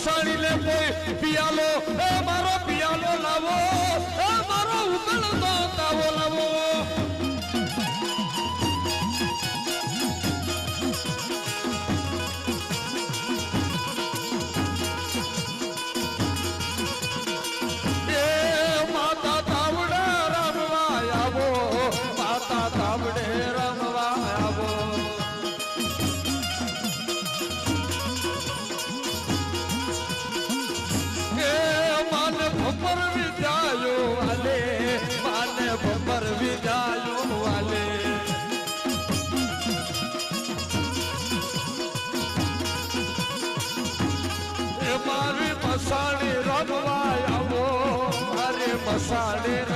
મસાણી લે કોઈ પિયાલો એ મારો પિયાલો લાવો એ મારો ઉકળતો તાવો લાવો તાવડે રમવા આવો એ માને ભમર વિજાયો વાલે માને ભમર વિજાયો વાલે એ મારી મસાણી રમવા આવો મારે મસાણી